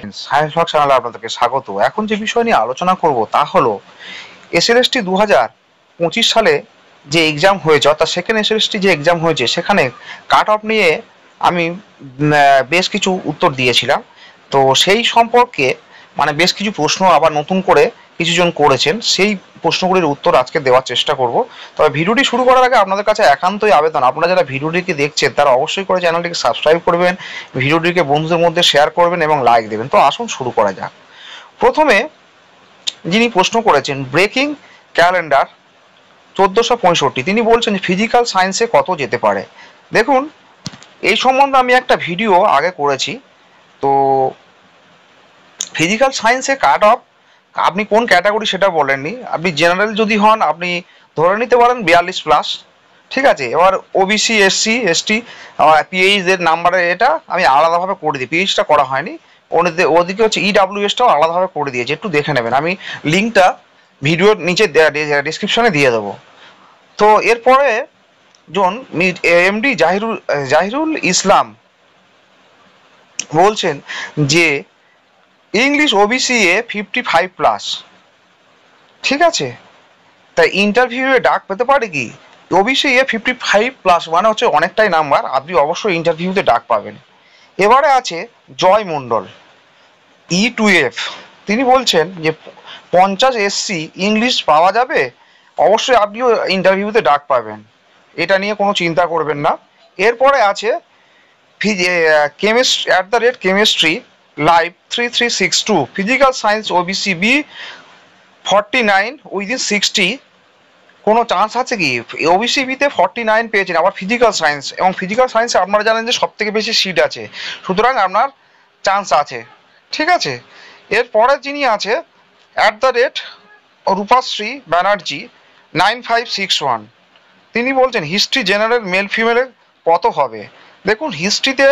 High science blog চ্যানেলে আপনাদেরকে স্বাগত। এখন যে বিষয় নিয়ে আলোচনা করব তা হলো এসএলএসটি 2025 সালে যে এক্সাম হয়েছে, অর্থাৎ সেকেন্ড এসএলএসটি যে এক্সাম হয়েছে সেখানে কাট অফ নিয়ে আমি বেশ কিছু উত্তর দিয়েছিলাম। তো সেই সম্পর্কে বেশ কিছু প্রশ্ন আবার নতুন করে কিছুজন করেছেন, সেই প্রশ্নগুলির উত্তর আজকে দেওয়ার চেষ্টা করব। তবে ভিডিওটি শুরু করার আগে আপনাদের কাছে একান্তই আবেদন, আপনারা যারা ভিডিওটিকে দেখছেন তারা অবশ্যই করে চ্যানেলটিকে সাবস্ক্রাইব করবেন, ভিডিওটিকে বন্ধুদের মধ্যে শেয়ার করবেন এবং লাইক দেবেন। তো আসুন শুরু করা যাক। প্রথমে যিনি প্রশ্ন করেছেন ব্রেকিং ক্যালেন্ডার 1465, তিনি বলছেন ফিজিক্যাল সায়েন্সে কত যেতে পারে। দেখুন, এই সম্বন্ধে আমি একটা ভিডিও আগে করেছি। তো ফিজিক্যাল সায়েন্সে কাট অফ আপনি কোন ক্যাটাগরি সেটা বলেননি, আপনি জেনারেল যদি হন আপনি ধরে নিতে পারেন 42+, ঠিক আছে। এবার ওবিসি, এসসি, এসটি, পিএইচ এর নাম্বারে এটা আমি আলাদাভাবে করে দিই, পিএইচটা করা হয়নি। ওদিকে হচ্ছে ইডাব্লিউএসটাও আলাদাভাবে করে দিয়েছি, একটু দেখে নেবেন, আমি লিঙ্কটা ভিডিওর নিচে ডিসক্রিপশনে দিয়ে দেবো। তো এরপরে জন এমডি জাহিরুল ইসলাম বলছেন যে ইংলিশ ওবিসি এ 55+, ঠিক আছে। তাই ইন্টারভিউয়ে ডাক পেতে পারে কি? ওবিসি এ 55+ মানে হচ্ছে অনেকটাই নাম্বার, আপনি অবশ্যই ইন্টারভিউতে ডাক পাবেন। এবারে আছে জয় মণ্ডল, E2F, তিনি বলছেন যে 50 এসসি ইংলিশ পাওয়া যাবে, অবশ্যই আপনিও ইন্টারভিউতে ডাক পাবেন, এটা নিয়ে কোনো চিন্তা করবেন না। এরপরে আছে chemistry live 3362, physical science OBC B 49 within 60, কোনো চান্স আছে কি? ওবিসি বিতে 49 পেয়েছেন, আবার ফিজিক্যাল সায়েন্স, এবং ফিজিক্যাল সায়েন্সে আপনারা জানেন যে সব থেকে বেশি সিট আছে, সুতরাং আপনার চান্স আছে, ঠিক আছে। এরপরে যিনি আছে রূপাশ্রী ব্যানার্জি 9561, তিনি বলছেন হিস্ট্রি জেনারেল মেল ফিমেলের কত হবে। দেখুন, হিস্ট্রিতে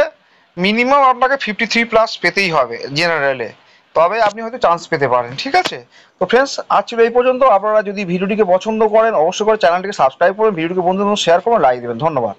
মিনিমাম আপনাকে 53+ পেতেই হবে জেনারেলে, তবে আপনি হয়তো চান্স পেতে পারেন, ঠিক আছে। তো ফ্রেন্ডস, আজ ছিল এই পর্যন্ত। আপনারা যদি ভিডিওটিকে পছন্দ করেন অবশ্যই করে চ্যানেলটিকে সাবস্ক্রাইব করুন, ভিডিওটিকে বন্ধুদের মধ্যে শেয়ার করুন, লাইক দেবেন। ধন্যবাদ।